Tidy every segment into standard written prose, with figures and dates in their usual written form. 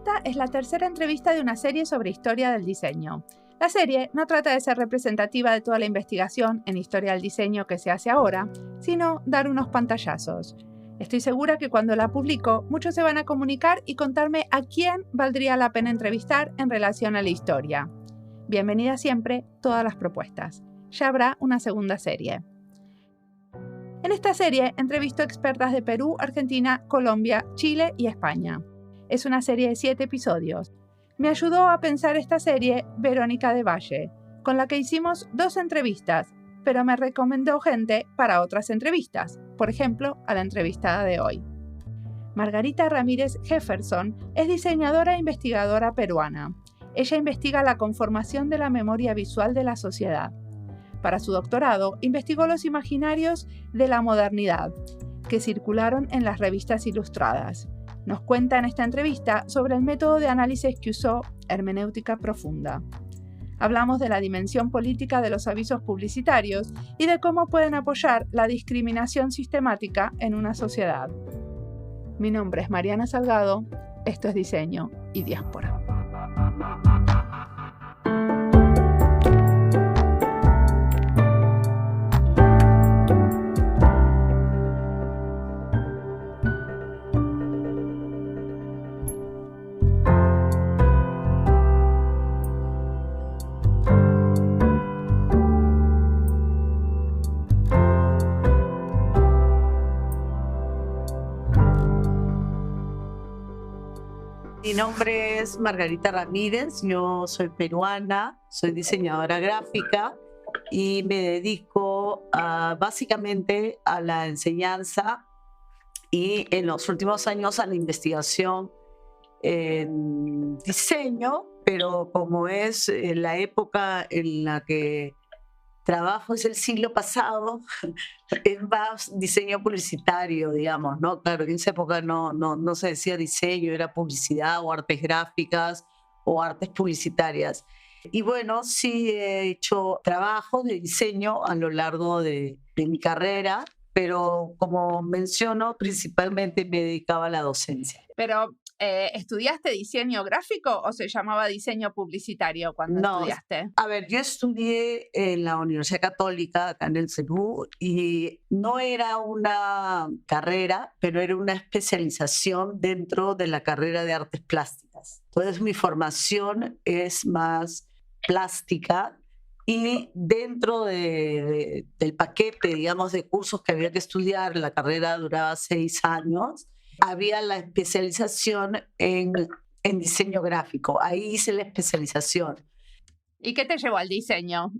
Esta es la tercera entrevista de una serie sobre historia del diseño. La serie no trata de ser representativa de toda la investigación en historia del diseño que se hace ahora, sino dar unos pantallazos. Estoy segura que cuando la publico, muchos se van a comunicar y contarme a quién valdría la pena entrevistar en relación a la historia. Bienvenida siempre todas las propuestas. Ya habrá una segunda serie. En esta serie entrevisto expertas de Perú, Argentina, Colombia, Chile y España. Es una serie de 7 episodios. Me ayudó a pensar esta serie Verónica de Valle, con la que hicimos 2 entrevistas, pero me recomendó gente para otras entrevistas, por ejemplo, a la entrevistada de hoy. Margarita Ramírez Jefferson es diseñadora e investigadora peruana. Ella investiga la conformación de la memoria visual de la sociedad. Para su doctorado, investigó los imaginarios de la modernidad, que circularon en las revistas ilustradas. Nos cuenta en esta entrevista sobre el método de análisis que usó, hermenéutica profunda. Hablamos de la dimensión política de los avisos publicitarios y de cómo pueden apoyar la discriminación sistemática en una sociedad. Mi nombre es Mariana Salgado, esto es Diseño y Diáspora. Mi nombre es Margarita Ramírez, yo soy peruana, soy diseñadora gráfica y me dedico básicamente a la enseñanza y en los últimos años a la investigación en diseño, pero como es la época en la que trabajo es el siglo pasado, es más diseño publicitario, digamos, ¿no? Claro, en esa época no se decía diseño, era publicidad o artes gráficas o artes publicitarias. Y bueno, sí he hecho trabajo de diseño a lo largo de mi carrera, pero como menciono, principalmente me dedicaba a la docencia. Pero, ¿estudiaste diseño gráfico o se llamaba diseño publicitario cuando estudiaste? A ver, yo estudié en la Universidad Católica, acá en el Perú, y no era una carrera, pero era una especialización dentro de la carrera de artes plásticas. Entonces, mi formación es más plástica y dentro del paquete, digamos, de cursos que había que estudiar, la carrera duraba 6 años, había la especialización en diseño gráfico. Ahí hice la especialización. ¿Y qué te llevó al diseño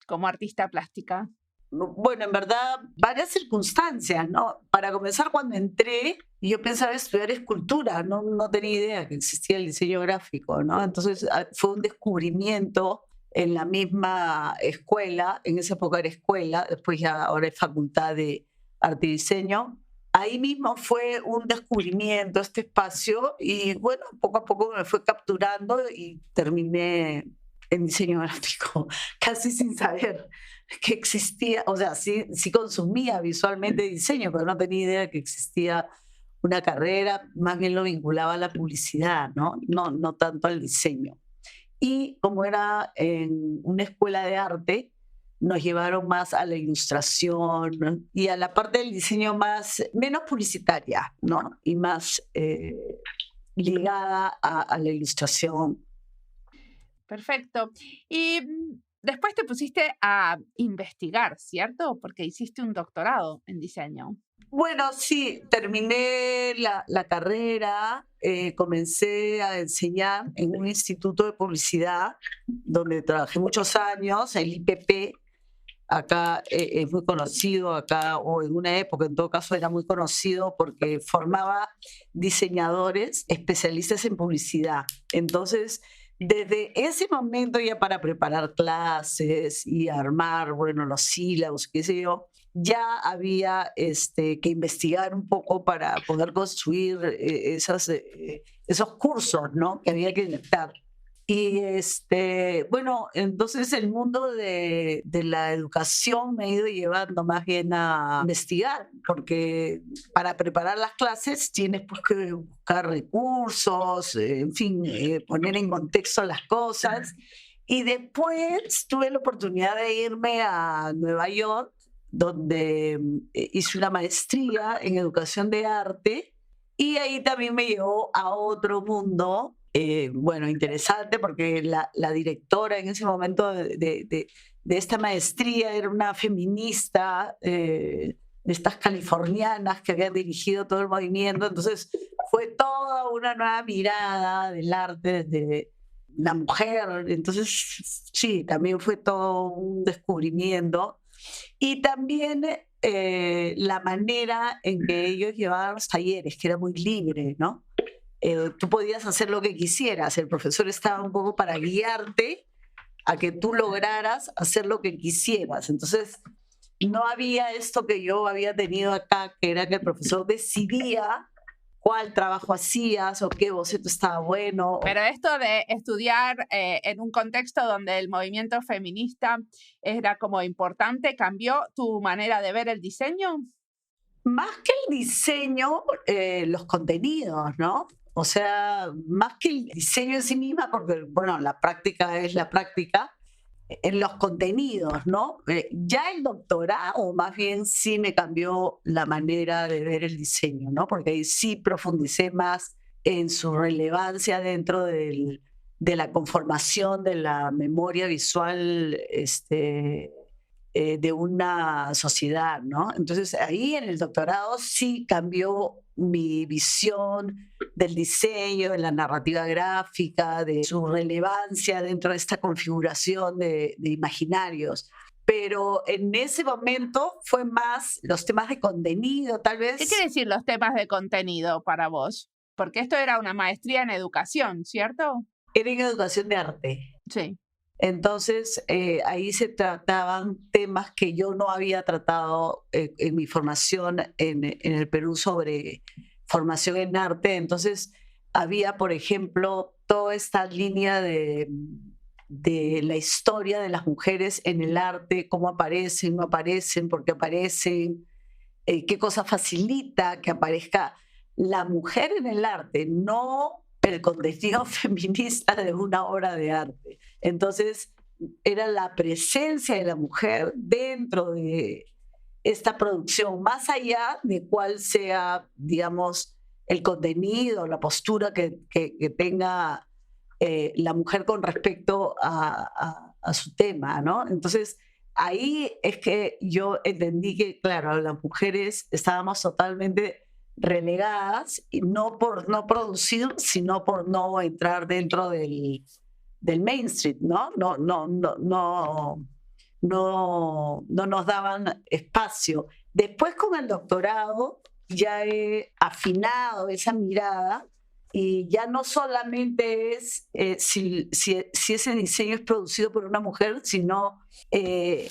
como artista plástica? Bueno, en verdad, varias circunstancias, ¿no? Para comenzar, cuando entré, yo pensaba estudiar escultura, no tenía idea que existía el diseño gráfico, ¿no? Entonces, fue un descubrimiento en la misma escuela, en esa época era escuela, después ya ahora es facultad de arte y diseño. Ahí mismo fue un descubrimiento este espacio y bueno, poco a poco me fue capturando y terminé en diseño gráfico, casi sin saber que existía, o sea, sí consumía visualmente diseño, pero no tenía idea que existía una carrera, más bien lo vinculaba a la publicidad, no tanto al diseño. Y como era en una escuela de arte, nos llevaron más a la ilustración y a la parte del diseño menos publicitaria, ¿no? Y más ligada a la ilustración. Perfecto. Y después te pusiste a investigar, ¿cierto? Porque hiciste un doctorado en diseño. Bueno, sí, terminé la carrera, comencé a enseñar en un instituto de publicidad donde trabajé muchos años, el IPP. Acá es muy conocido, acá, o en una época en todo caso era muy conocido porque formaba diseñadores especialistas en publicidad. Entonces, desde ese momento ya para preparar clases y armar, bueno, los sílabos, qué sé yo, ya había que investigar un poco para poder construir esos cursos, ¿no? Que había que dictar. Y bueno, entonces el mundo de la educación me ha ido llevando más bien a investigar, porque para preparar las clases tienes pues que buscar recursos, en fin, poner en contexto las cosas. Y después tuve la oportunidad de irme a Nueva York, donde hice una maestría en educación de arte y ahí también me llevó a otro mundo, bueno, interesante, porque la directora en ese momento de esta maestría era una feminista de estas californianas que habían dirigido todo el movimiento. Entonces fue toda una nueva mirada del arte desde la mujer. Entonces, sí, también fue todo un descubrimiento. Y también la manera en que ellos llevaban los talleres, que era muy libre, ¿no? Tú podías hacer lo que quisieras, el profesor estaba un poco para guiarte a que tú lograras hacer lo que quisieras. Entonces, no había esto que yo había tenido acá, que era que el profesor decidía cuál trabajo hacías o qué boceto estaba bueno. Pero esto de estudiar en un contexto donde el movimiento feminista era como importante, ¿cambió tu manera de ver el diseño? Más que el diseño, los contenidos, ¿no? O sea, más que el diseño en sí misma, porque, bueno, la práctica es la práctica, en los contenidos, ¿no? Ya el doctorado más bien sí me cambió la manera de ver el diseño, ¿no? Porque ahí sí profundicé más en su relevancia dentro de la conformación de la memoria visual, de una sociedad, ¿no? Entonces ahí en el doctorado sí cambió mi visión del diseño, de la narrativa gráfica, de su relevancia dentro de esta configuración de imaginarios. Pero en ese momento fue más los temas de contenido, tal vez. ¿Qué quiere decir los temas de contenido para vos? Porque esto era una maestría en educación, ¿cierto? Era en educación de arte. Sí. Entonces, ahí se trataban temas que yo no había tratado en mi formación en el Perú sobre formación en arte. Entonces, había, por ejemplo, toda esta línea de la historia de las mujeres en el arte, cómo aparecen, no aparecen, por qué aparecen, qué cosa facilita que aparezca la mujer en el arte, no el contenido feminista de una obra de arte. Entonces, era la presencia de la mujer dentro de esta producción, más allá de cuál sea, digamos, el contenido, la postura que tenga la mujer con respecto a su tema, ¿no? Entonces, ahí es que yo entendí que, claro, las mujeres estábamos totalmente relegadas, y no por no producir, sino por no entrar dentro del mainstream, ¿no? No nos daban espacio. Después con el doctorado ya he afinado esa mirada y ya no solamente es si ese diseño es producido por una mujer, sino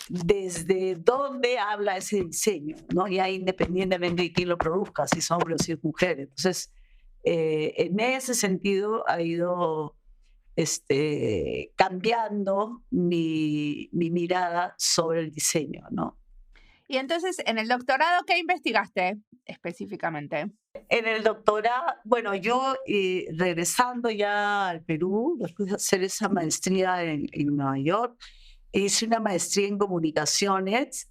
desde dónde habla ese diseño, ¿no? Ya independientemente de quién lo produzca, si es hombre o si es mujer. Entonces, en ese sentido ha ido cambiando mi mirada sobre el diseño, ¿no? Y entonces, en el doctorado, ¿qué investigaste específicamente? En el doctorado, bueno, yo regresando ya al Perú, después de hacer esa maestría en Nueva York, hice una maestría en comunicaciones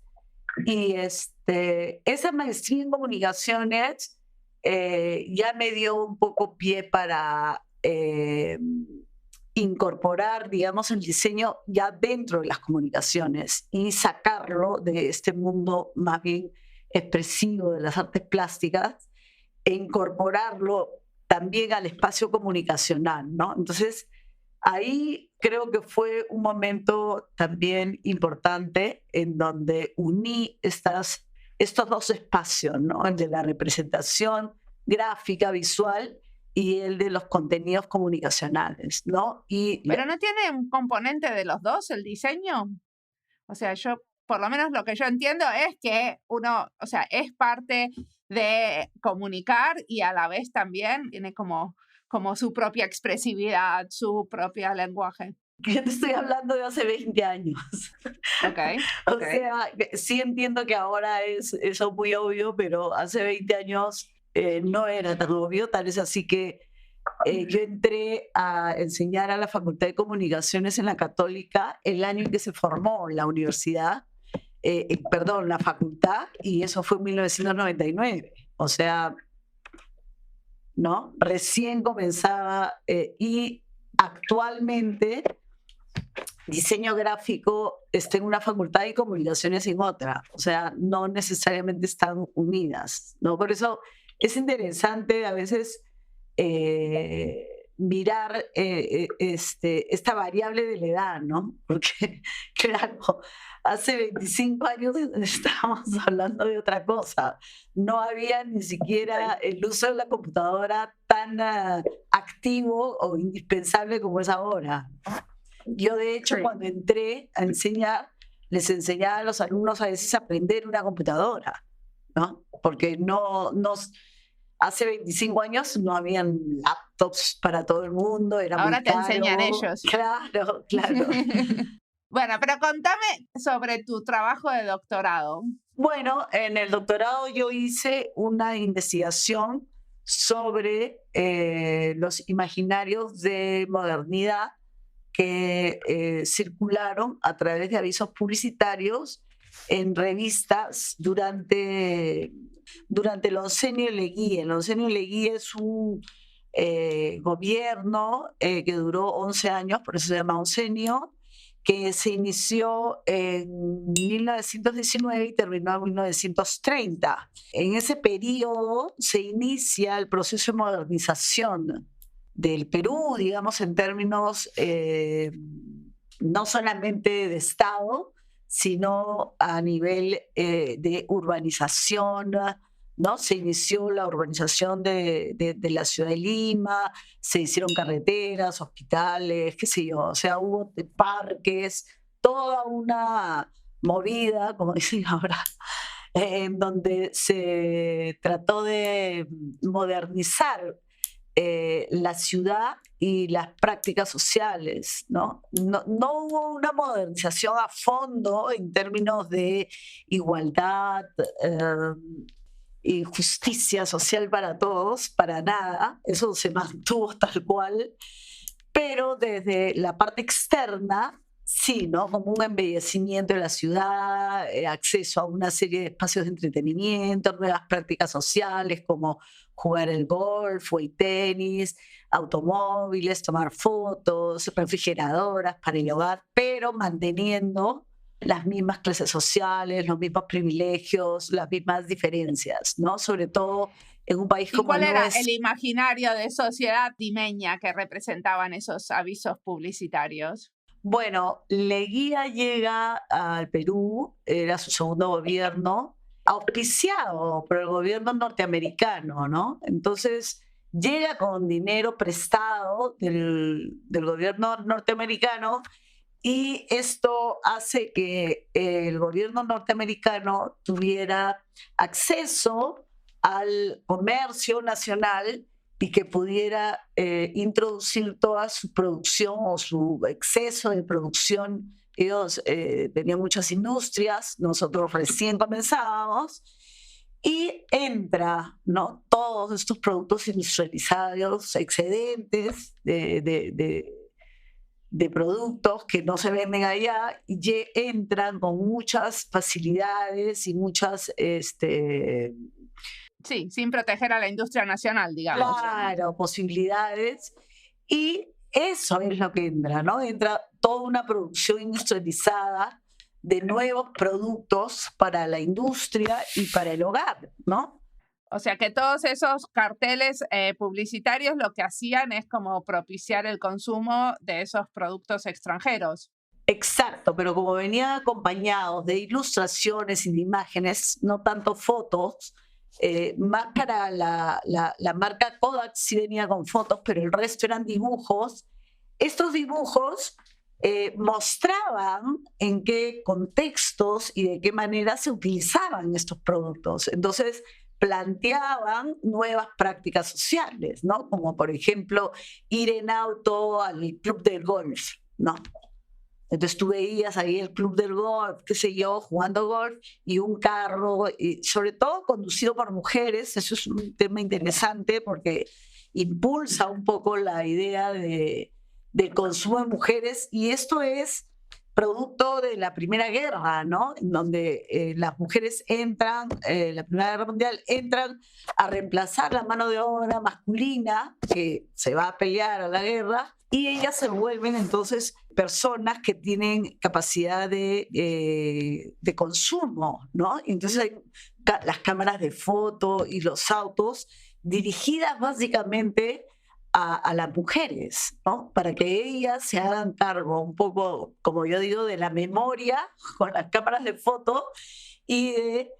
y esa maestría en comunicaciones ya me dio un poco pie para incorporar, digamos, el diseño ya dentro de las comunicaciones y sacarlo de este mundo más bien expresivo de las artes plásticas e incorporarlo también al espacio comunicacional, ¿no? Entonces, ahí creo que fue un momento también importante en donde uní estos dos espacios, ¿no? El de la representación gráfica, visual, y el de los contenidos comunicacionales, ¿no? ¿Pero no tiene un componente de los dos el diseño? O sea, yo, por lo menos lo que yo entiendo es que uno, o sea, es parte de comunicar y a la vez también tiene como como su propia expresividad, su propio lenguaje. Yo te estoy hablando de hace 20 años. Ok. O sea, sí entiendo que ahora es eso muy obvio, pero hace 20 años no era tan obvio, tal es así que yo entré a enseñar a la Facultad de Comunicaciones en la Católica el año en que se formó la universidad, perdón, la facultad, y eso fue en 1999. O sea, ¿no? Recién comenzaba y actualmente diseño gráfico está en una facultad y comunicaciones en otra. O sea, no necesariamente están unidas, ¿no? Por eso es interesante a veces mirar esta variable de la edad, ¿no? Porque, claro, hace 25 años estábamos hablando de otra cosa. No había ni siquiera el uso de la computadora tan activo o indispensable como es ahora. Yo, de hecho, cuando entré a enseñar, les enseñaba a los alumnos a veces a aprender una computadora, ¿no? Porque hace 25 años no habían laptops para todo el mundo, era ahora muy te caro. enseñan ellos. Claro. Bueno, pero contame sobre tu trabajo de doctorado. Bueno, en el doctorado yo hice una investigación sobre los imaginarios de modernidad que circularon a través de avisos publicitarios en revistas durante el oncenio Leguía. El oncenio Leguía es un gobierno que duró 11 años, por eso se llama oncenio, que se inició en 1919 y terminó en 1930. En ese periodo se inicia el proceso de modernización del Perú, digamos, en términos no solamente de Estado, sino a nivel de urbanización, ¿no? Se inició la urbanización de la ciudad de Lima, se hicieron carreteras, hospitales, qué sé yo, o sea, hubo parques, toda una movida, como dicen ahora, en donde se trató de modernizar la ciudad y las prácticas sociales, ¿no? No hubo una modernización a fondo en términos de igualdad y justicia social para todos, para nada, eso se mantuvo tal cual, pero desde la parte externa, sí, ¿no? Como un embellecimiento de la ciudad, acceso a una serie de espacios de entretenimiento, nuevas prácticas sociales como jugar el golf o el tenis, automóviles, tomar fotos, refrigeradoras para el hogar, pero manteniendo las mismas clases sociales, los mismos privilegios, las mismas diferencias, ¿no? Sobre todo en un país como ¿Cuál era nuestro. el imaginario de sociedad limeña que representaban esos avisos publicitarios? Bueno, Leguía llega al Perú, era su segundo gobierno, auspiciado por el gobierno norteamericano, ¿no? Entonces llega con dinero prestado del gobierno norteamericano y esto hace que el gobierno norteamericano tuviera acceso al comercio nacional y que pudiera introducir toda su producción o su exceso de producción. Ellos tenían muchas industrias, nosotros recién comenzábamos, y entra, ¿no? Todos estos productos industrializados, excedentes de productos que no se venden allá, y entran con muchas facilidades y muchas... Sí, sin proteger a la industria nacional, digamos. Claro, posibilidades. Y eso es lo que entra, ¿no? Entra toda una producción industrializada de nuevos productos para la industria y para el hogar, ¿no? O sea que todos esos carteles publicitarios lo que hacían es como propiciar el consumo de esos productos extranjeros. Exacto, pero como venían acompañados de ilustraciones y de imágenes, no tanto fotos, más para la marca Kodak sí venía con fotos, pero el resto eran dibujos. Estos dibujos mostraban en qué contextos y de qué manera se utilizaban estos productos. Entonces planteaban nuevas prácticas sociales, ¿no? Como por ejemplo ir en auto al club del golf, ¿no? Entonces tú veías ahí el club del golf, qué sé yo, jugando golf y un carro, y sobre todo conducido por mujeres. Eso es un tema interesante porque impulsa un poco la idea del consumo de mujeres, y esto es producto de la Primera Guerra, ¿no? En donde las mujeres entran, la Primera Guerra Mundial, entran a reemplazar la mano de obra masculina que se va a pelear a la guerra, y ellas se vuelven entonces personas que tienen capacidad de consumo, ¿no? Entonces hay las cámaras de foto y los autos dirigidas básicamente a las mujeres, ¿no? Para que ellas se hagan cargo un poco, como yo digo, de la memoria con las cámaras de foto y de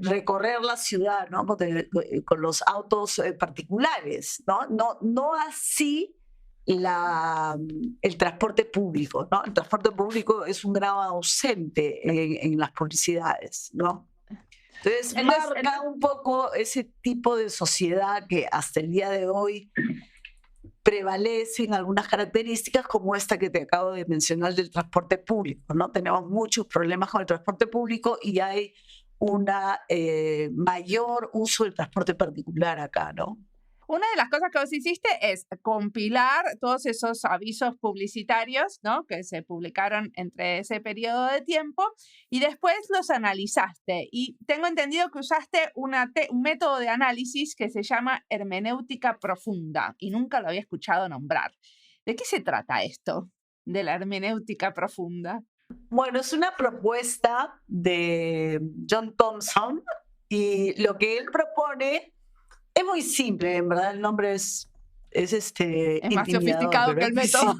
recorrer la ciudad, ¿no? Con los autos particulares, ¿no? No así el transporte público, ¿no? El transporte público es un grado ausente en las publicidades, ¿no? Entonces marca un poco ese tipo de sociedad que hasta el día de hoy prevalecen algunas características como esta que te acabo de mencionar del transporte público, ¿no? Tenemos muchos problemas con el transporte público y hay un mayor uso del transporte particular acá, ¿no? Una de las cosas que vos hiciste es compilar todos esos avisos publicitarios, ¿no? Que se publicaron entre ese periodo de tiempo y después los analizaste. Y tengo entendido que usaste un método de análisis que se llama hermenéutica profunda y nunca lo había escuchado nombrar. ¿De qué se trata esto de la hermenéutica profunda? Bueno, es una propuesta de John Thompson y lo que él propone es muy simple, en verdad el nombre es más sofisticado que el método.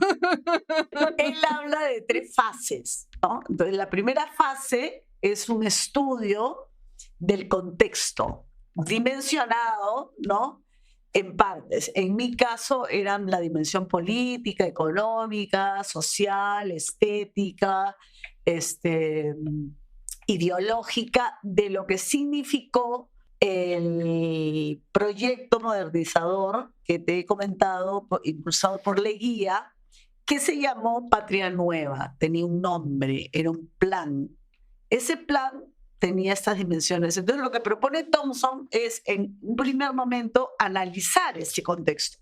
Él habla de 3 fases, ¿no? Entonces, la primera fase es un estudio del contexto dimensionado, ¿no? En partes. En mi caso eran la dimensión política, económica, social, estética, ideológica de lo que significó el proyecto modernizador que te he comentado, impulsado por Leguía, que se llamó Patria Nueva. Tenía un nombre, era un plan. Ese plan tenía estas dimensiones. Entonces lo que propone Thompson es en un primer momento analizar ese contexto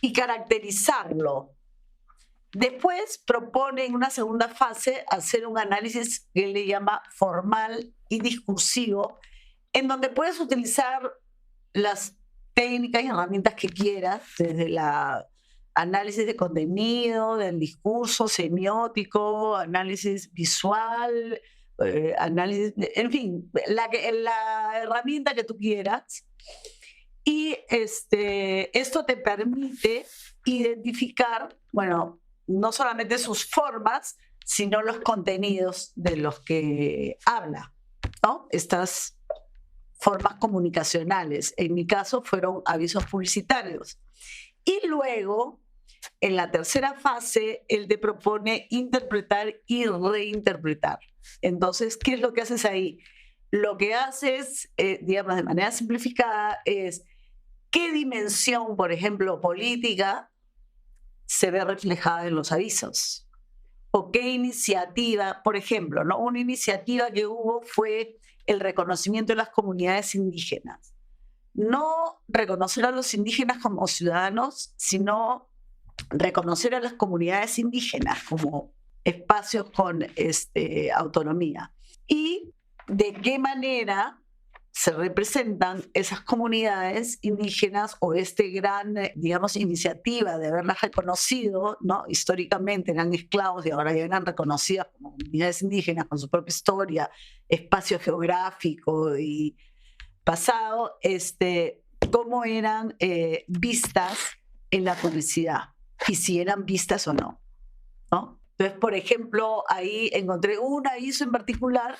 y caracterizarlo. Después propone en una segunda fase hacer un análisis que él le llama formal y discursivo, en donde puedes utilizar las técnicas y herramientas que quieras, desde la análisis de contenido, del discurso semiótico, análisis visual, análisis, en fin, la herramienta que tú quieras. Y esto te permite identificar, bueno, no solamente sus formas, sino los contenidos de los que habla, ¿no? Estas formas comunicacionales. En mi caso fueron avisos publicitarios. Y luego, en la tercera fase, él te propone interpretar y reinterpretar. Entonces, ¿qué es lo que haces ahí? Lo que haces, digamos, de manera simplificada, es qué dimensión, por ejemplo, política, se ve reflejada en los avisos. O qué iniciativa, por ejemplo, ¿no? Una iniciativa que hubo fue el reconocimiento de las comunidades indígenas. No reconocer a los indígenas como ciudadanos, sino reconocer a las comunidades indígenas como espacios con autonomía. Y de qué manera se representan esas comunidades indígenas o gran, digamos, iniciativa de haberlas reconocido, ¿no? Históricamente eran esclavos y ahora ya eran reconocidas como comunidades indígenas con su propia historia, espacio geográfico y pasado, cómo eran vistas en la publicidad y si eran vistas o no, ¿no? Entonces, por ejemplo, ahí encontré un aviso en particular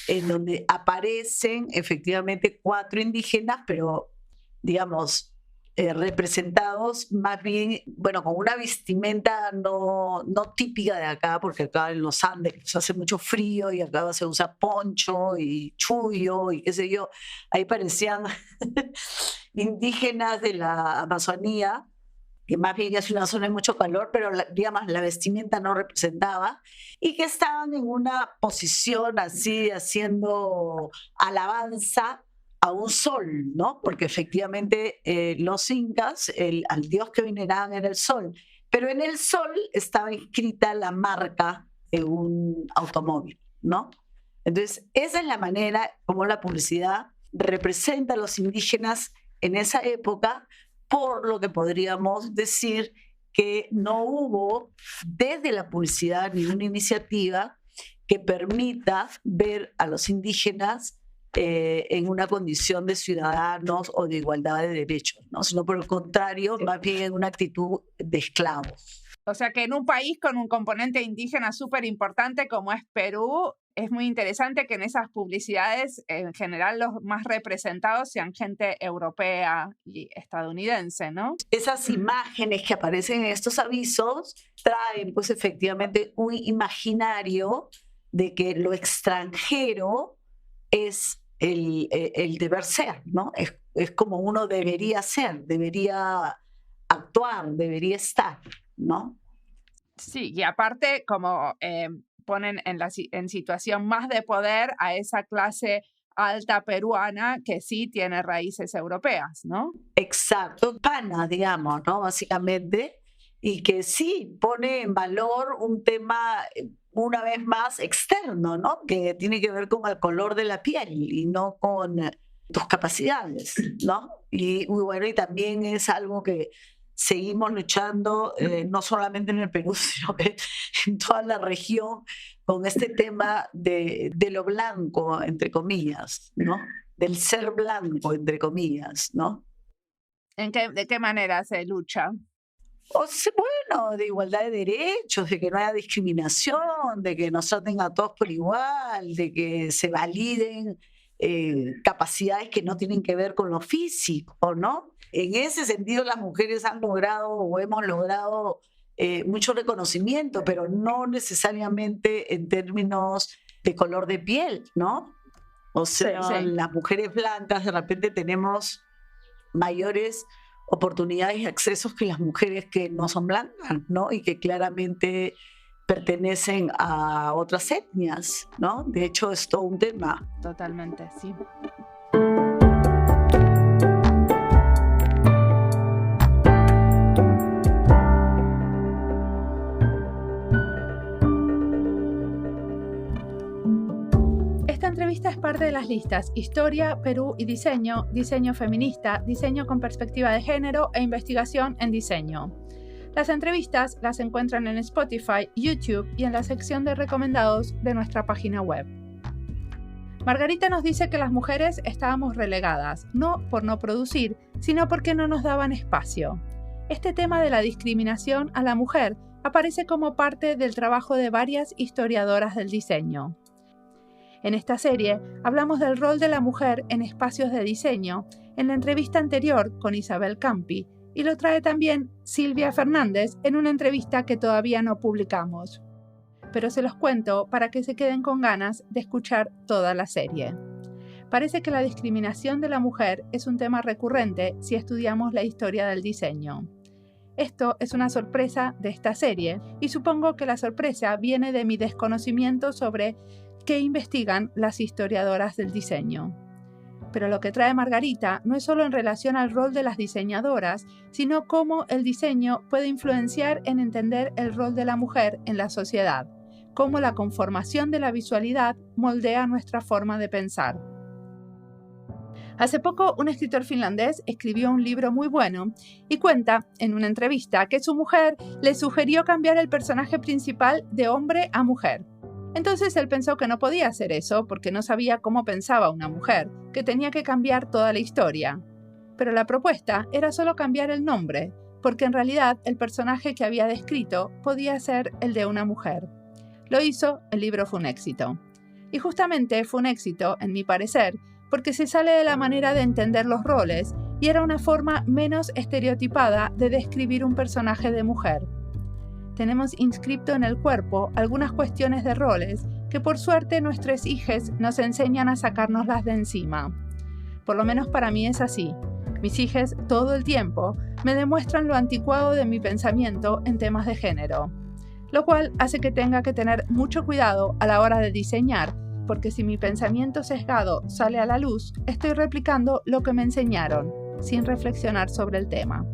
en donde aparecen efectivamente 4 indígenas, pero, digamos, representados más bien, bueno, con una vestimenta no típica de acá, porque acá en los Andes se hace mucho frío y acá se usa poncho y chullo y qué sé yo. Ahí parecían indígenas de la Amazonía, que más bien es una zona de mucho calor, pero digamos la vestimenta no representaba, y que estaban en una posición así, haciendo alabanza a un sol, ¿no? Porque efectivamente los incas, al dios que veneraban era el sol, pero en el sol estaba inscrita la marca de un automóvil, ¿no? Entonces, esa es la manera como la publicidad representa a los indígenas en esa época, por lo que podríamos decir que no hubo desde la publicidad ninguna iniciativa que permita ver a los indígenas en una condición de ciudadanos o de igualdad de derechos, ¿no? Sino por el contrario, más bien en una actitud de esclavos. O sea que en un país con un componente indígena súper importante como es Perú, es muy interesante que en esas publicidades en general los más representados sean gente europea y estadounidense, ¿no? Esas imágenes que aparecen en estos avisos traen pues efectivamente un imaginario de que lo extranjero es el deber ser, ¿no? Es como uno debería ser, debería actuar, debería estar, ¿no? Sí, y aparte como ponen en situación más de poder a esa clase alta peruana que sí tiene raíces europeas, ¿no? Exacto, pana, digamos, ¿no? Básicamente, y que sí pone en valor un tema, una vez más, externo, ¿no? Que tiene que ver con el color de la piel y no con tus capacidades, ¿no? Y bueno, y también es algo que seguimos luchando, no solamente en el Perú, sino que en toda la región, con este tema de lo blanco, entre comillas, ¿no? Del ser blanco, entre comillas, ¿no? ¿De qué manera se lucha? O sea, bueno, de igualdad de derechos, de que no haya discriminación, de que nos traten a todos por igual, de que se validen capacidades que no tienen que ver con lo físico, ¿no? En ese sentido, las mujeres han logrado o hemos logrado mucho reconocimiento, pero no necesariamente en términos de color de piel, ¿no? O sea, Sí. las mujeres blancas de repente tenemos mayores oportunidades y accesos que las mujeres que no son blancas, ¿no? Y que claramente pertenecen a otras etnias, ¿no? De hecho, es todo un tema. Totalmente, sí. Esta entrevista es parte de las listas Historia, Perú y Diseño, Diseño Feminista, Diseño con Perspectiva de Género e Investigación en Diseño. Las entrevistas las encuentran en Spotify, YouTube y en la sección de recomendados de nuestra página web. Margarita nos dice que las mujeres estábamos relegadas, no por no producir, sino porque no nos daban espacio. Este tema de la discriminación a la mujer aparece como parte del trabajo de varias historiadoras del diseño. En esta serie hablamos del rol de la mujer en espacios de diseño en la entrevista anterior con Isabel Campi, y lo trae también Silvia Fernández en una entrevista que todavía no publicamos. Pero se los cuento para que se queden con ganas de escuchar toda la serie. Parece que la discriminación de la mujer es un tema recurrente si estudiamos la historia del diseño. Esto es una sorpresa de esta serie, y supongo que la sorpresa viene de mi desconocimiento sobre qué investigan las historiadoras del diseño. Pero lo que trae Margarita no es solo en relación al rol de las diseñadoras, sino cómo el diseño puede influenciar en entender el rol de la mujer en la sociedad, cómo la conformación de la visualidad moldea nuestra forma de pensar. Hace poco, un escritor finlandés escribió un libro muy bueno y cuenta en una entrevista que su mujer le sugirió cambiar el personaje principal de hombre a mujer. Entonces él pensó que no podía hacer eso porque no sabía cómo pensaba una mujer, que tenía que cambiar toda la historia. Pero la propuesta era solo cambiar el nombre, porque en realidad el personaje que había descrito podía ser el de una mujer. Lo hizo, el libro fue un éxito. Y justamente fue un éxito, en mi parecer, porque se sale de la manera de entender los roles y era una forma menos estereotipada de describir un personaje de mujer. Tenemos inscripto en el cuerpo algunas cuestiones de roles que por suerte nuestros hijos nos enseñan a sacárnoslas de encima. Por lo menos para mí es así. Mis hijos todo el tiempo me demuestran lo anticuado de mi pensamiento en temas de género, lo cual hace que tenga que tener mucho cuidado a la hora de diseñar, porque si mi pensamiento sesgado sale a la luz, estoy replicando lo que me enseñaron, sin reflexionar sobre el tema.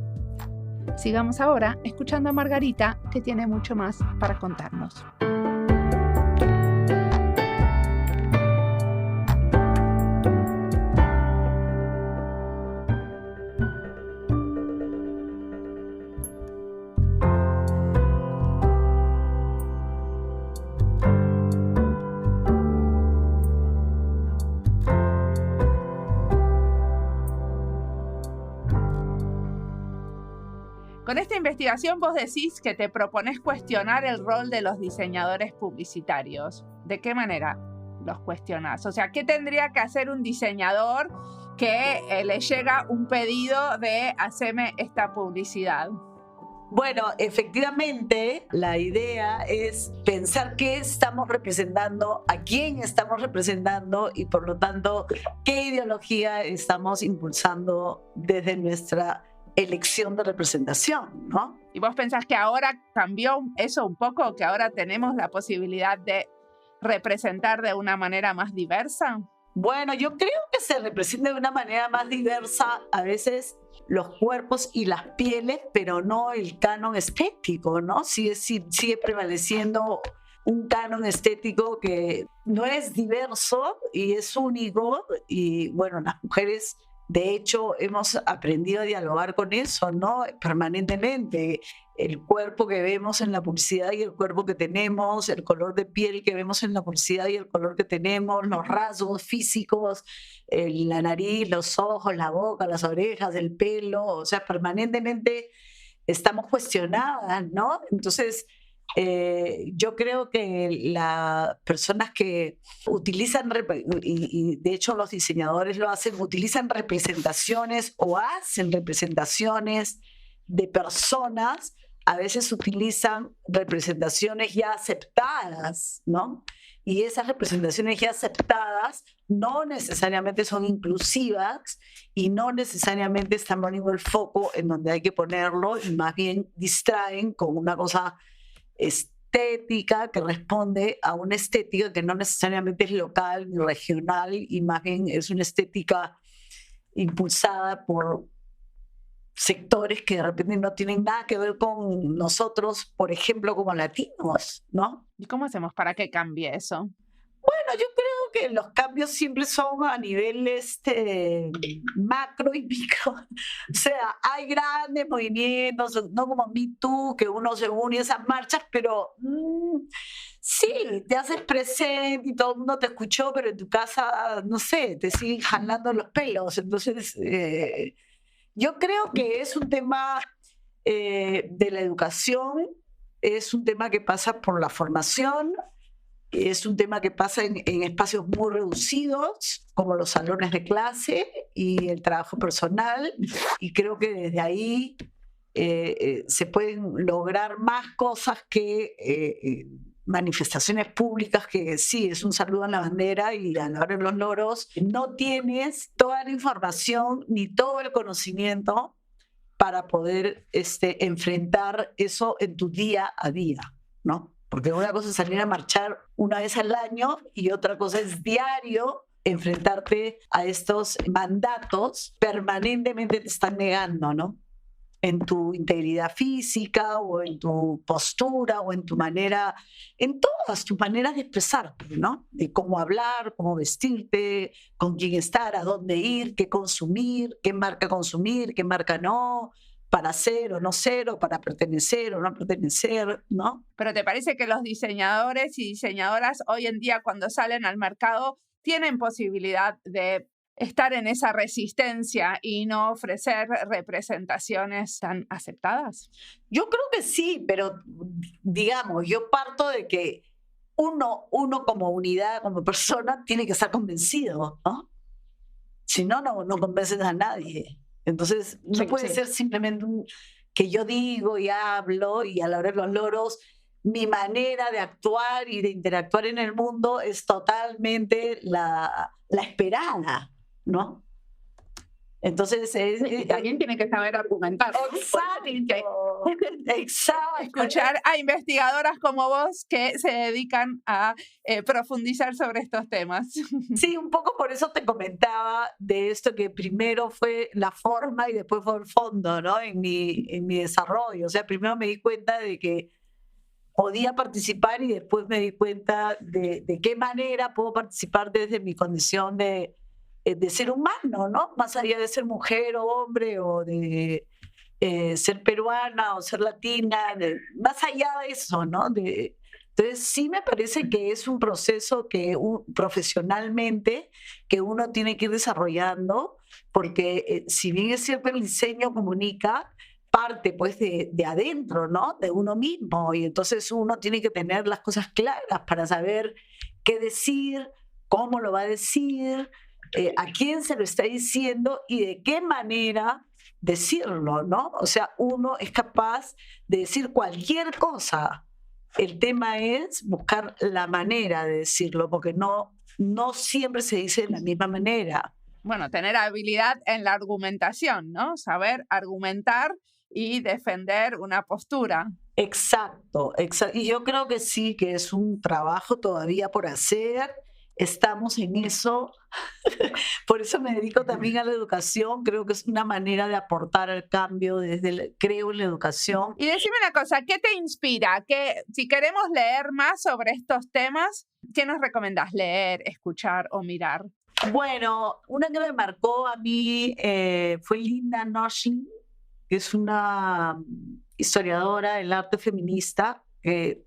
Sigamos ahora escuchando a Margarita, que tiene mucho más para contarnos. Con esta investigación vos decís que te propones cuestionar el rol de los diseñadores publicitarios. ¿De qué manera los cuestionás? O sea, ¿qué tendría que hacer un diseñador que le llega un pedido de haceme esta publicidad? Bueno, efectivamente, la idea es pensar qué estamos representando, a quién estamos representando y, por lo tanto, qué ideología estamos impulsando desde nuestra elección de representación, ¿no? ¿Y vos pensás que ahora cambió eso un poco? ¿Que ahora tenemos la posibilidad de representar de una manera más diversa? Bueno, yo creo que se representa de una manera más diversa a veces los cuerpos y las pieles, pero no el canon estético, ¿no? Sigue prevaleciendo un canon estético que no es diverso y es único, y bueno, las mujeres de hecho hemos aprendido a dialogar con eso, ¿no? Permanentemente. El cuerpo que vemos en la publicidad y el cuerpo que tenemos, el color de piel que vemos en la publicidad y el color que tenemos, los rasgos físicos, la nariz, los ojos, la boca, las orejas, el pelo, o sea, permanentemente estamos cuestionadas, ¿no? Entonces, yo creo que las personas que utilizan, y de hecho los diseñadores lo hacen, utilizan representaciones o hacen representaciones de personas, a veces utilizan representaciones ya aceptadas, ¿no? Y esas representaciones ya aceptadas no necesariamente son inclusivas y no necesariamente están poniendo el foco en donde hay que ponerlo, y más bien distraen con una cosa estética que responde a una estética que no necesariamente es local ni regional, y más bien es una estética impulsada por sectores que de repente no tienen nada que ver con nosotros, por ejemplo, como latinos, ¿no? ¿Y cómo hacemos para que cambie eso? Bueno, yo creo que los cambios siempre son a nivel macro y micro. O sea, hay grandes movimientos, no como Me Too, que uno se une a esas marchas, pero sí, te haces presente y todo el mundo te escuchó, pero en tu casa, no sé, te siguen jalando los pelos. Entonces, yo creo que es un tema de la educación, es un tema que pasa por la formación, es un tema que pasa en espacios muy reducidos, como los salones de clase y el trabajo personal, y creo que desde ahí se pueden lograr más cosas que manifestaciones públicas, que sí, es un saludo a la bandera y a la hora de los loros. No tienes toda la información ni todo el conocimiento para poder enfrentar eso en tu día a día, ¿no? Porque una cosa es salir a marchar una vez al año y otra cosa es diario enfrentarte a estos mandatos. Permanentemente te están negando, ¿no? En tu integridad física o en tu postura o en tu manera, en todas tus maneras de expresarte, ¿no? De cómo hablar, cómo vestirte, con quién estar, a dónde ir, qué consumir, qué marca consumir, qué marca no, para ser o no ser, o para pertenecer o no pertenecer, ¿no? Pero ¿te parece que los diseñadores y diseñadoras hoy en día, cuando salen al mercado, tienen posibilidad de estar en esa resistencia y no ofrecer representaciones tan aceptadas? Yo creo que sí, pero digamos, yo parto de que uno como unidad, como persona, tiene que estar convencido, ¿no? Si no, no convences a nadie. Entonces, no puede ser simplemente que yo digo y hablo y a la hora de los loros, mi manera de actuar y de interactuar en el mundo es totalmente la esperada, ¿no? Entonces, también tiene que saber argumentar. Exacto. Escuchar a investigadoras como vos que se dedican a profundizar sobre estos temas. Sí, un poco por eso te comentaba de esto, que primero fue la forma y después fue el fondo, ¿no? En mi desarrollo. O sea, primero me di cuenta de que podía participar y después me di cuenta de qué manera puedo participar desde mi condición de ser humano, ¿no? Más allá de ser mujer o hombre o de ser peruana o ser latina, más allá de eso, ¿no? Entonces sí me parece que es un proceso que profesionalmente que uno tiene que ir desarrollando, porque si bien es cierto el diseño comunica, parte pues de adentro, ¿no? De uno mismo, y entonces uno tiene que tener las cosas claras para saber qué decir, cómo lo va a decir, a quién se lo está diciendo y de qué manera decirlo, ¿no? O sea, uno es capaz de decir cualquier cosa. El tema es buscar la manera de decirlo, porque no siempre se dice de la misma manera. Bueno, tener habilidad en la argumentación, ¿no? Saber argumentar y defender una postura. Exacto. Y yo creo que sí, que es un trabajo todavía por hacer. Estamos en eso. Por eso me dedico también a la educación. Creo que es una manera de aportar al cambio creo en la educación. Y decime una cosa, ¿qué te inspira? Si queremos leer más sobre estos temas, ¿qué nos recomendás leer, escuchar o mirar? Bueno, una que me marcó a mí fue Linda Noshling, que es una historiadora del arte feminista que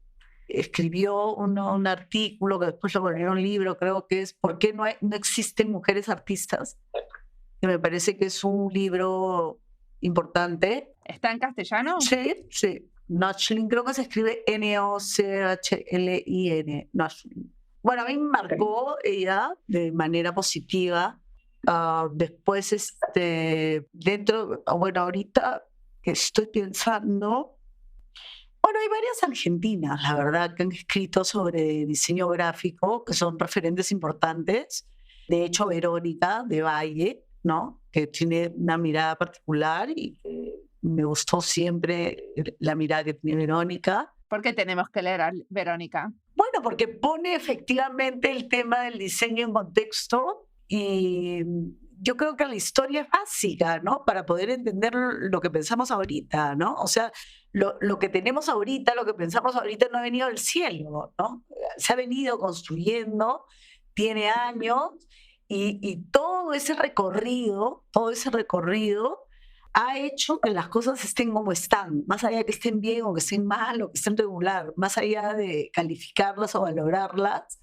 escribió un artículo que después lo volvió un libro, creo que es ¿Por qué no existen mujeres artistas? Que me parece que es un libro importante. ¿Está en castellano? Sí. Noshling, creo que se escribe Nochlin. Noshling. Bueno, a mí me marcó ella de manera positiva. Después, ahorita que estoy pensando, bueno, hay varias argentinas, la verdad, que han escrito sobre diseño gráfico, que son referentes importantes. De hecho, Verónica de Valle, ¿no? Que tiene una mirada particular y me gustó siempre la mirada que tiene Verónica. ¿Por qué tenemos que leer a Verónica? Bueno, porque pone efectivamente el tema del diseño en contexto y yo creo que la historia es básica, ¿no? Para poder entender lo que pensamos ahorita, ¿no? O sea, lo que tenemos ahorita, lo que pensamos ahorita no ha venido del cielo, ¿no? Se ha venido construyendo, tiene años y todo ese recorrido ha hecho que las cosas estén como están, más allá de que estén bien o que estén mal o que estén regular, más allá de calificarlas o valorarlas,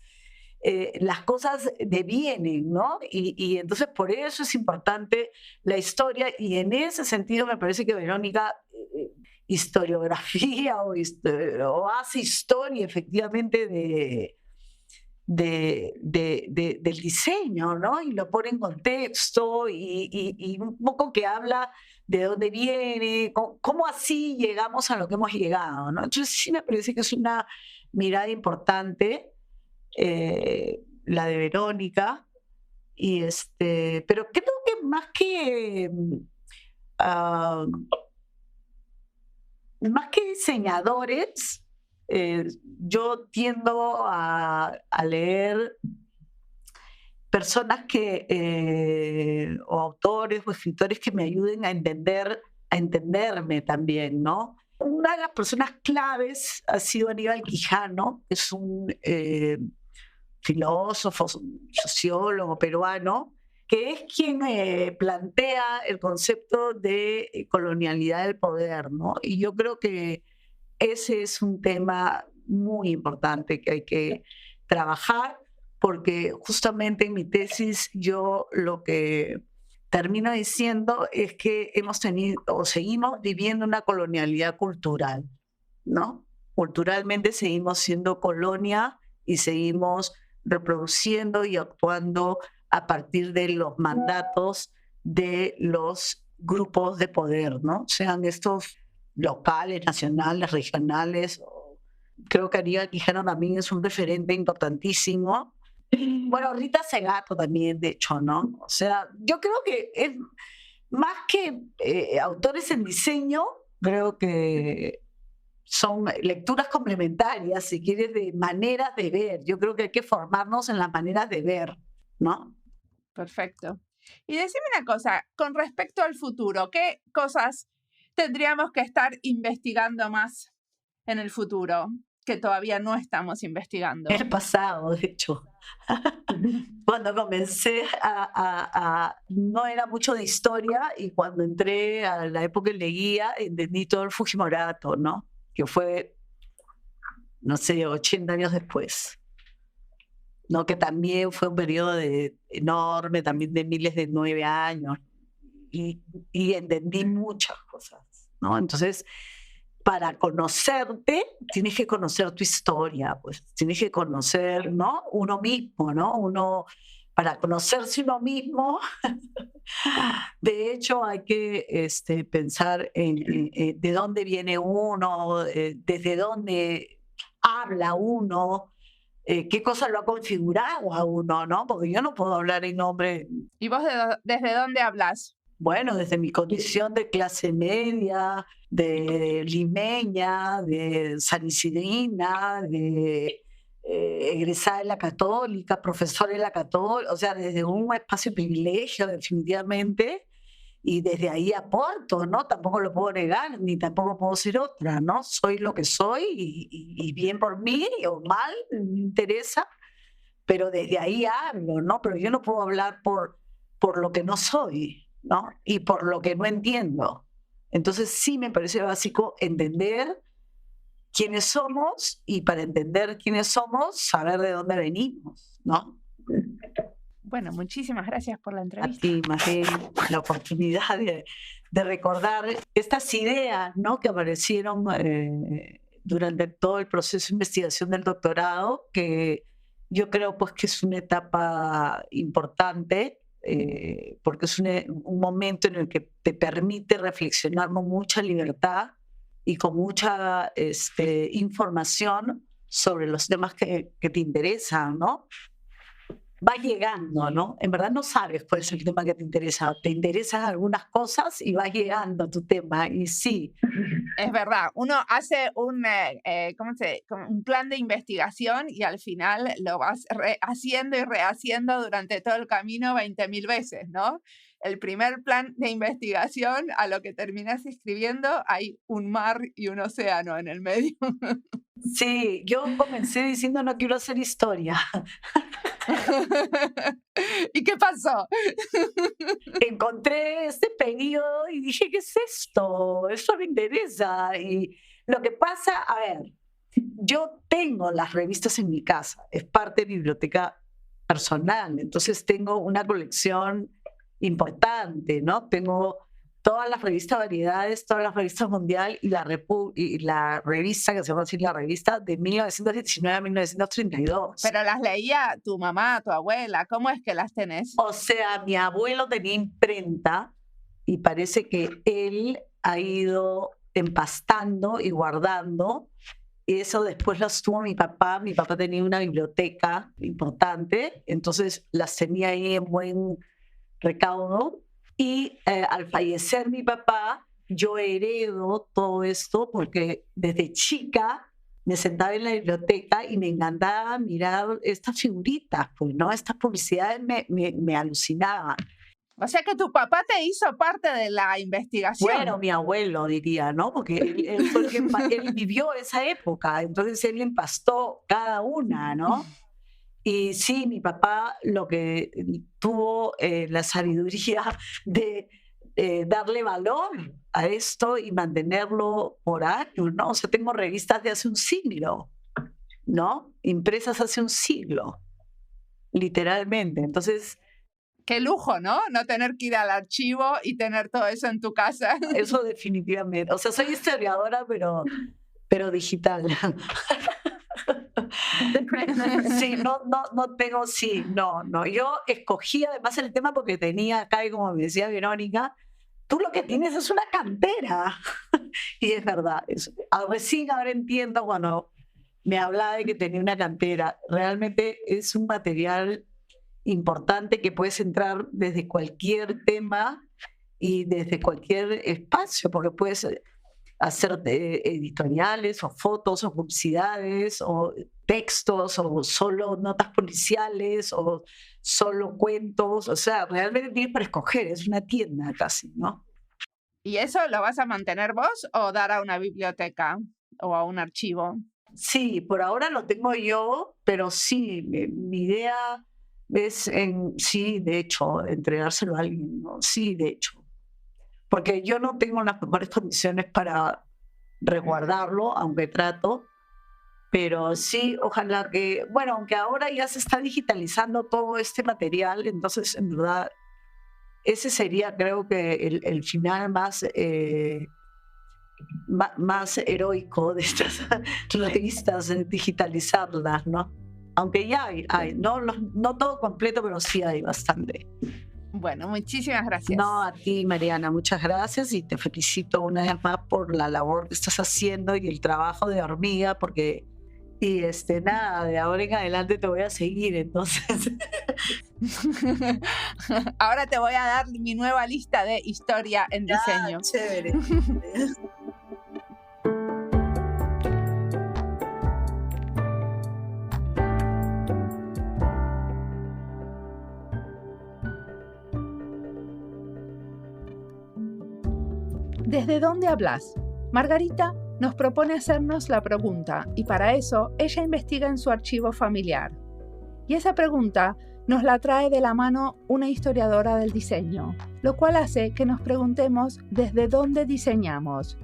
las cosas devienen, ¿no? Y entonces por eso es importante la historia y en ese sentido me parece que Verónica historiografía o hace historia efectivamente del diseño, ¿no? Y lo pone en contexto y un poco que habla de dónde viene, cómo así llegamos a lo que hemos llegado, ¿no? Entonces sí me parece que es una mirada importante, la de Verónica, pero creo que más que diseñadores, yo tiendo a leer personas o autores o escritores que me ayuden a entenderme también, ¿no? Una de las personas claves ha sido Aníbal Quijano, que es un filósofo, sociólogo peruano, que es quien plantea el concepto de colonialidad del poder, ¿no? Y yo creo que ese es un tema muy importante que hay que trabajar, porque justamente en mi tesis yo lo que termino diciendo es que hemos tenido o seguimos viviendo una colonialidad cultural, ¿no? Culturalmente seguimos siendo colonia y seguimos reproduciendo y actuando a partir de los mandatos de los grupos de poder, ¿no? Sean estos locales, nacionales, regionales. Creo que Aníbal Quijano también es un referente importantísimo. Bueno, Rita Segato también, de hecho, ¿no? O sea, yo creo que es más que autores en diseño, creo que son lecturas complementarias, si quieres, de maneras de ver. Yo creo que hay que formarnos en las maneras de ver, ¿no? Perfecto. Y decime una cosa, con respecto al futuro, ¿qué cosas tendríamos que estar investigando más en el futuro que todavía no estamos investigando? El pasado, de hecho. Cuando comencé no era mucho de historia, y cuando entré a la época en Leguía, entendí todo el Fujimorato, ¿no? Que fue, no sé, 80 años después, ¿no? Que también fue un periodo enorme, también de miles de 9 años, y entendí muchas cosas, ¿no? Entonces, para conocerte, tienes que conocer tu historia, pues tienes que conocer, ¿no? Uno mismo, ¿no? Para conocerse uno mismo, de hecho, hay que pensar en de dónde viene uno, desde dónde habla uno, qué cosa lo ha configurado a uno, ¿no? Porque yo no puedo hablar en nombre. ¿Y vos desde dónde hablas? Bueno, desde mi condición de clase media, de limeña, de sanisidrina, de egresada de la Católica, profesora de la Católica, o sea, desde un espacio de privilegio, definitivamente, y desde ahí aporto, ¿no? Tampoco lo puedo negar, ni tampoco puedo ser otra, ¿no? Soy lo que soy, y bien por mí, o mal, no me interesa, pero desde ahí hablo, ¿no? Pero yo no puedo hablar por lo que no soy, ¿no? Y por lo que no entiendo. Entonces sí me parece básico entender quiénes somos, y para entender quiénes somos, saber de dónde venimos, ¿no? Bueno, muchísimas gracias por la A entrevista. ti, Magel, la oportunidad de recordar estas ideas, ¿no? Que aparecieron durante todo el proceso de investigación del doctorado, que yo creo pues que es una etapa importante, porque es un momento en el que te permite reflexionar con mucha libertad y con mucha información sobre los temas que te interesan, ¿no? Vas llegando, ¿no? En verdad no sabes cuál es el tema que te interesa. Te interesan algunas cosas y vas llegando a tu tema. Y sí. Es verdad, uno hace un plan de investigación y al final lo vas haciendo y rehaciendo durante todo el camino 20.000 veces, ¿no? El primer plan de investigación, a lo que terminas escribiendo, hay un mar y un océano en el medio. Sí, yo comencé diciendo no quiero hacer historia. ¿Y qué pasó? Encontré este periodo y dije, ¿qué es esto? Eso me interesa. Y lo que pasa, a ver, yo tengo las revistas en mi casa, es parte de biblioteca personal, entonces tengo una colección importante, ¿no? Tengo todas las revistas Variedades, todas las revistas Mundial, y la revista, que se llama así, la revista de 1919 a 1932. Pero las leía tu mamá, tu abuela, ¿cómo es que las tenés? O sea, mi abuelo tenía imprenta y parece que él ha ido empastando y guardando. Y eso después las tuvo mi papá. Mi papá tenía una biblioteca importante, entonces las tenía ahí en buen recaudo. Y al fallecer mi papá, yo heredo todo esto porque desde chica me sentaba en la biblioteca y me encantaba mirar estas figuritas, pues, ¿no? Estas publicidades me alucinaban. O sea que tu papá te hizo parte de la investigación. Bueno, mi abuelo diría, ¿no? Porque él fue él vivió esa época, entonces él empastó cada una, ¿no? Y sí, mi papá lo que tuvo la sabiduría de darle valor a esto y mantenerlo por años, ¿no? O sea, tengo revistas de hace un siglo, ¿no? Impresas hace un siglo, literalmente. Entonces, qué lujo, ¿no? No tener que ir al archivo y tener todo eso en tu casa. eso definitivamente. O sea, soy historiadora, pero digital. Sí, no tengo, sí, no. Yo escogí además el tema porque tenía acá, y como me decía Verónica, tú lo que tienes es una cantera. Y es verdad, recién ahora entiendo cuando me hablaba de que tenía una cantera. Realmente es un material importante que puedes entrar desde cualquier tema y desde cualquier espacio, porque puedes hacer editoriales o fotos o publicidades o textos o solo notas policiales o solo cuentos. O sea, realmente tienes para escoger, es una tienda casi, ¿no? ¿Y eso lo vas a mantener vos o dar a una biblioteca o a un archivo? Sí, por ahora lo tengo yo, pero sí, mi idea es, sí, de hecho, entregárselo a alguien, ¿no? Sí, de hecho. Porque yo no tengo las mejores condiciones para resguardarlo, aunque trato, pero sí, ojalá que, bueno, aunque ahora ya se está digitalizando todo este material, entonces, en verdad, ese sería, creo que, el final más heroico de estas revistas, digitalizarlas, ¿no? Aunque ya hay no todo completo, pero sí hay bastante. Bueno, muchísimas gracias. No, a ti, Mariana, muchas gracias y te felicito una vez más por la labor que estás haciendo y el trabajo de hormiga, porque nada, de ahora en adelante te voy a seguir, entonces. Ahora te voy a dar mi nueva lista de historia en diseño. Chévere. ¿Desde dónde hablas? Margarita nos propone hacernos la pregunta y para eso ella investiga en su archivo familiar. Y esa pregunta nos la trae de la mano una historiadora del diseño, lo cual hace que nos preguntemos desde dónde diseñamos,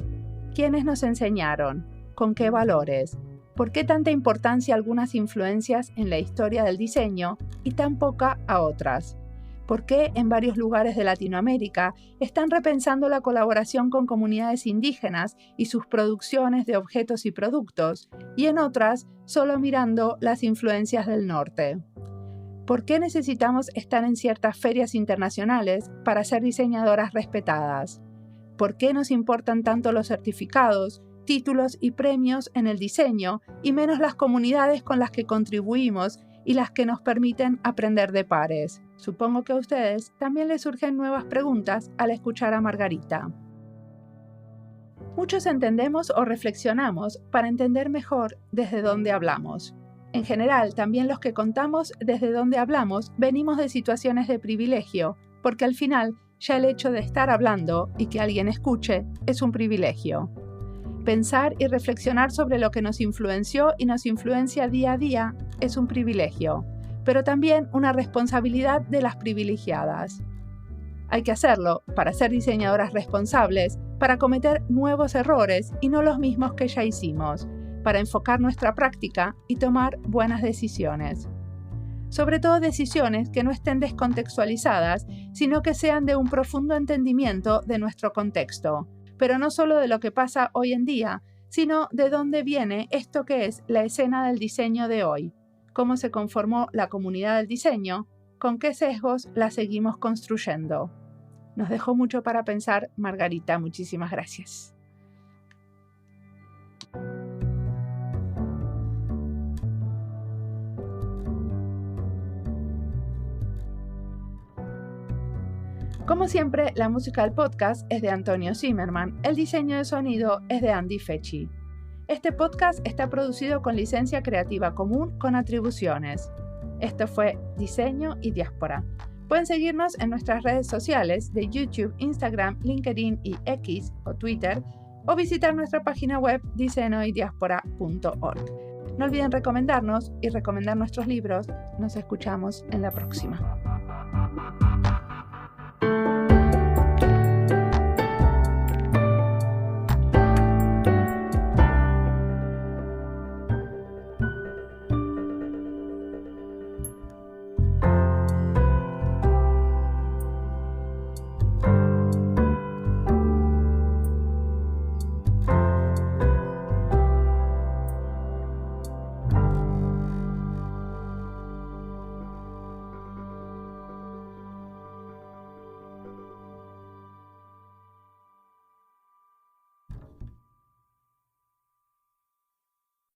quiénes nos enseñaron, con qué valores, por qué tanta importancia a algunas influencias en la historia del diseño y tan poca a otras. ¿Por qué en varios lugares de Latinoamérica están repensando la colaboración con comunidades indígenas y sus producciones de objetos y productos, y en otras solo mirando las influencias del norte? ¿Por qué necesitamos estar en ciertas ferias internacionales para ser diseñadoras respetadas? ¿Por qué nos importan tanto los certificados, títulos y premios en el diseño y menos las comunidades con las que contribuimos y las que nos permiten aprender de pares? Supongo que a ustedes también les surgen nuevas preguntas al escuchar a Margarita. Muchos entendemos o reflexionamos para entender mejor desde dónde hablamos. En general, también los que contamos desde dónde hablamos venimos de situaciones de privilegio, porque al final ya el hecho de estar hablando y que alguien escuche es un privilegio. Pensar y reflexionar sobre lo que nos influenció y nos influencia día a día es un privilegio, pero también una responsabilidad de las privilegiadas. Hay que hacerlo para ser diseñadoras responsables, para cometer nuevos errores y no los mismos que ya hicimos, para enfocar nuestra práctica y tomar buenas decisiones. Sobre todo decisiones que no estén descontextualizadas, sino que sean de un profundo entendimiento de nuestro contexto, pero no solo de lo que pasa hoy en día, sino de dónde viene esto que es la escena del diseño de hoy, cómo se conformó la comunidad del diseño, con qué sesgos la seguimos construyendo. Nos dejó mucho para pensar, Margarita, muchísimas gracias. Como siempre, la música del podcast es de Antonio Zimmerman, el diseño de sonido es de Andy Fechi. Este podcast está producido con licencia creativa común con atribuciones. Esto fue Diseño y Diáspora. Pueden seguirnos en nuestras redes sociales de YouTube, Instagram, LinkedIn y X o Twitter, o visitar nuestra página web diseñoydiaspora.org. No olviden recomendarnos y recomendar nuestros libros. Nos escuchamos en la próxima.